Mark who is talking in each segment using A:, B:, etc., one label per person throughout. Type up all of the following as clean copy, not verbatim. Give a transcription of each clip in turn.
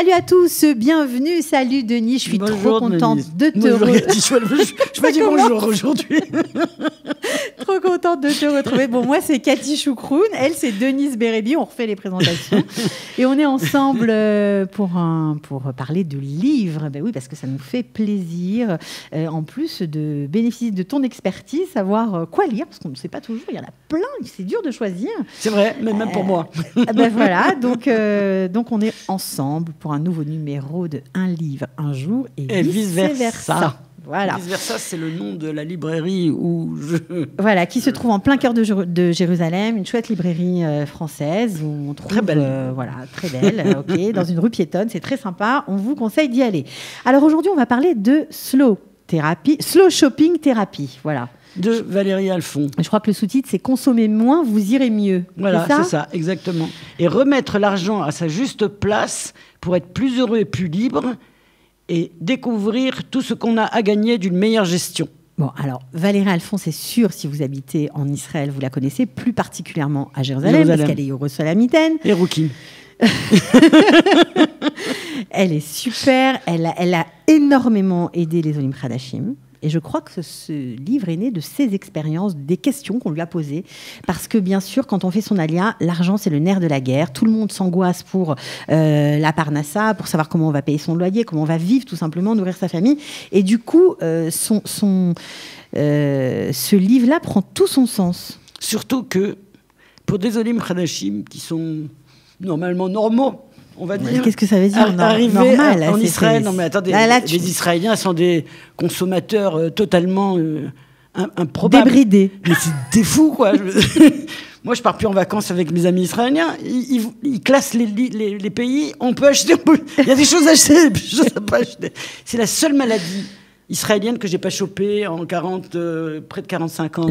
A: Salut à tous, bienvenue, salut Denis, je suis trop contente de te
B: Je vais dire bonjour aujourd'hui.
A: Trop contente de te retrouver. Bon, moi c'est Cathy Choucroune, elle c'est Denise Bérébi, on refait les présentations. Et on est ensemble pour parler de livres. Ben oui, parce que ça nous fait plaisir, en plus de bénéficier de ton expertise, savoir quoi lire, parce qu'on ne sait pas toujours, il y en a plein, c'est dur de choisir.
B: C'est vrai, mais même pour moi.
A: Ben voilà, donc on est ensemble pour un nouveau numéro de Un livre, un jour et vice-versa. Voilà.
B: Vice-versa, c'est le nom de la librairie où je...
A: Voilà, qui se trouve en plein cœur de Jérusalem, une chouette librairie française où on trouve...
B: Très belle.
A: Voilà, très belle, ok, dans une rue piétonne, c'est très sympa, on vous conseille d'y aller. Alors aujourd'hui, on va parler de slow shopping thérapie, voilà.
B: De Valérie Alphon.
A: Je crois que le sous-titre, c'est « Consommer moins, vous irez mieux ».
B: Voilà, c'est ça, exactement. Et remettre l'argent à sa juste place pour être plus heureux et plus libre et découvrir tout ce qu'on a à gagner d'une meilleure gestion.
A: Bon, alors, Valérie Alphon, c'est sûr, si vous habitez en Israël, vous la connaissez, plus particulièrement à Jérusalem. Parce qu'elle est Yerushalamitaine.
B: Et Rouki.
A: Elle est super, elle a énormément aidé les Olim Hadashim. Et je crois que ce livre est né de ses expériences, des questions qu'on lui a posées. Parce que bien sûr, quand on fait son alia, l'argent, c'est le nerf de la guerre. Tout le monde s'angoisse pour la parnassa, pour savoir comment on va payer son loyer, comment on va vivre tout simplement, nourrir sa famille. Et du coup, ce livre-là prend tout son sens.
B: Surtout que pour des Olim Hadashim qui sont normalement normaux, on va dire.
A: Qu'est-ce que ça veut dire
B: arriver
A: normal
B: en Israël, non mais attendez, les Israéliens sont des consommateurs totalement improbables.
A: Débridés.
B: Mais c'est des fous, quoi. Moi, je pars plus en vacances avec mes amis israéliens. Ils classent les pays. On peut acheter. Il y a des choses à acheter, des choses à pas acheter. C'est la seule maladie israélienne que j'ai pas chopée en près de 45 ans.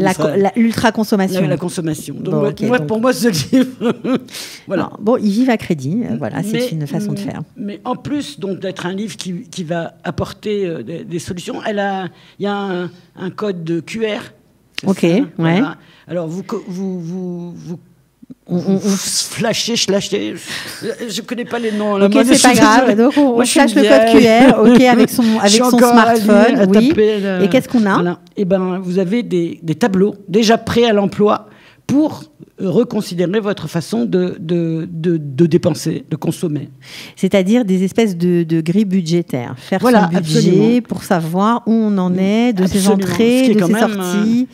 A: L'ultra-consommation.
B: La consommation. Donc, bon, pour moi, ce livre... voilà.
A: Non, bon, ils vivent à crédit. Voilà, c'est une façon de faire.
B: Mais en plus donc, d'être un livre qui va apporter des solutions, il y a un code de QR.
A: Ok,
B: ça,
A: ouais.
B: Voilà. Alors, vous flashez, je connais pas les noms.
A: Ok, c'est pas grave. Donc on flash le code QR, ok, avec son smartphone. Oui. Et qu'est-ce qu'on a?
B: Voilà. Eh ben, vous avez des tableaux déjà prêts à l'emploi pour reconsidérer votre façon de dépenser, de consommer.
A: C'est-à-dire des espèces de grilles budgétaires. Faire son budget
B: absolument.
A: Pour savoir où on en est, de ses entrées, de ses sorties.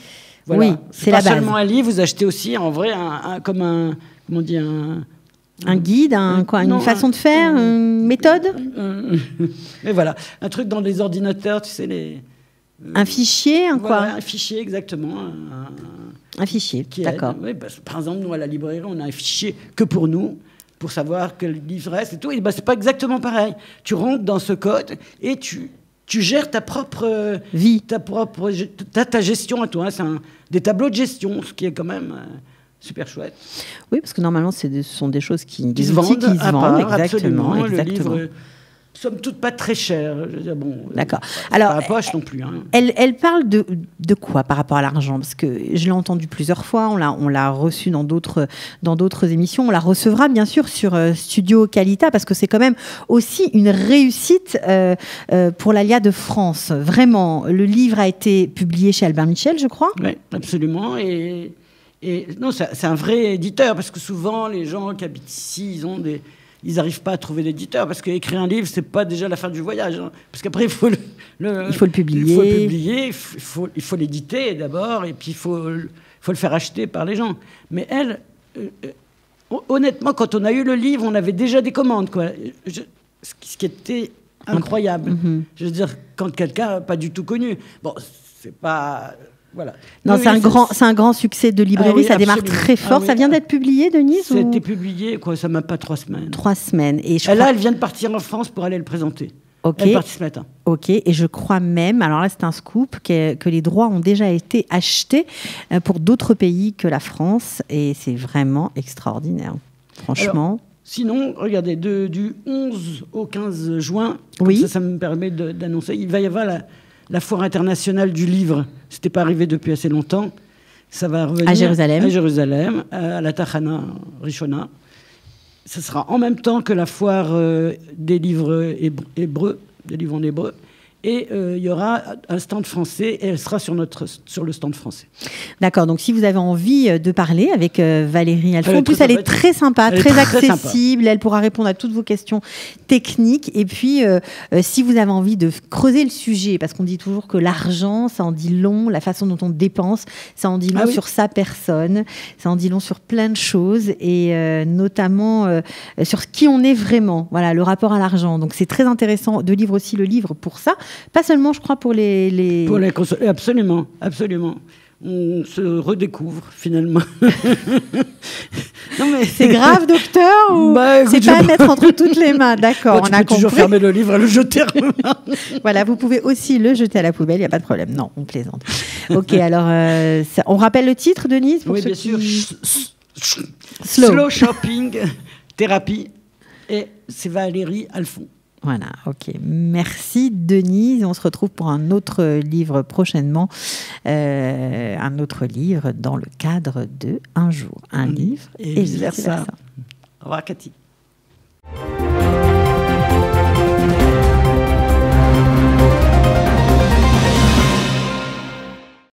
B: Voilà.
A: Oui, c'est la base.
B: Pas seulement un livre, vous achetez aussi en vrai un
A: guide, une façon de faire, une méthode.
B: Mais voilà, un truc dans les ordinateurs, tu sais
A: un fichier,
B: voilà, un fichier exactement.
A: Un fichier, d'accord.
B: Oui, par exemple, nous à la librairie, on a un fichier que pour nous, pour savoir quel livre reste et tout. Et c'est pas exactement pareil. Tu rentres dans ce code et tu gères ta propre
A: vie,
B: ta gestion à toi. Hein. C'est des tableaux de gestion, ce qui est quand même super chouette.
A: Oui, parce que normalement, ce sont des choses qui
B: se vendent.
A: Exactement.
B: Le livre, somme toute, pas très cher. Je veux dire, bon,
A: d'accord. Alors,
B: pas la poche non plus. Hein.
A: Elle parle de quoi par rapport à l'argent? Parce que je l'ai entendu plusieurs fois, on l'a reçu dans d'autres émissions, on la recevra bien sûr sur Studio Qualita, parce que c'est quand même aussi une réussite pour l'Alia de France. Vraiment, le livre a été publié chez Albert Michel, je crois.
B: Oui, absolument. Et non, c'est un vrai éditeur, parce que souvent, les gens qui habitent ici, ils n'arrivent pas à trouver d'éditeur, parce qu'écrire un livre, c'est pas déjà la fin du voyage. Hein, parce qu'après, il faut le publier. Il faut l'éditer d'abord, et puis il faut le faire acheter par les gens. Mais elle, honnêtement, quand on a eu le livre, on avait déjà des commandes, quoi. Ce qui était incroyable. Mm-hmm. Je veux dire, quand quelqu'un n'a pas du tout connu. Bon, c'est pas... Voilà.
A: Non, oui, c'est un grand succès de librairie, oui, ça démarre très fort. Ça vient d'être publié, Denise?
B: C'était publié, ça n'a pas 3 semaines.
A: 3 semaines. Et
B: elle vient de partir en France pour aller le présenter.
A: Okay.
B: Elle est partie ce matin.
A: Ok, et je crois même, alors là c'est un scoop, que les droits ont déjà été achetés pour d'autres pays que la France, et c'est vraiment extraordinaire, franchement.
B: Alors, sinon, regardez, du 11 au 15 juin,
A: oui.
B: ça me permet d'annoncer, il va y avoir la foire internationale du livre. C'était pas arrivé depuis assez longtemps. Ça va revenir
A: à Jérusalem,
B: à la Tachana Rishona. ce sera en même temps que la foire des livres hébreux, des livres en hébreu. Et il y aura un stand français et elle sera sur le stand français.
A: D'accord, donc si vous avez envie de parler avec Valérie Alphon, en plus elle est très sympa, très accessible, elle pourra répondre à toutes vos questions techniques. Et puis si vous avez envie de creuser le sujet, parce qu'on dit toujours que l'argent, ça en dit long, la façon dont on dépense, ça en dit long sur sa personne, ça en dit long sur plein de choses, et notamment sur qui on est vraiment, voilà, le rapport à l'argent. Donc c'est très intéressant de lire aussi le livre pour ça. Pas seulement, je crois, pour les...
B: Pour les absolument, absolument. On se redécouvre, finalement.
A: Non, mais c'est grave, docteur, ou c'est pas à mettre entre toutes les mains? D'accord,
B: on a toujours fermer le livre et le jeter.
A: Voilà, vous pouvez aussi le jeter à la poubelle, il n'y a pas de problème. Non, on plaisante. Ok, alors, on rappelle le titre, Denise, pour
B: oui,
A: ceux
B: bien sûr.
A: Slow
B: Shopping Thérapie. Et c'est Valérie Alphon.
A: Voilà, ok. Merci Denise. On se retrouve pour un autre livre prochainement. Un autre livre dans le cadre de Un jour, un livre
B: et vice versa. Au revoir Cathy.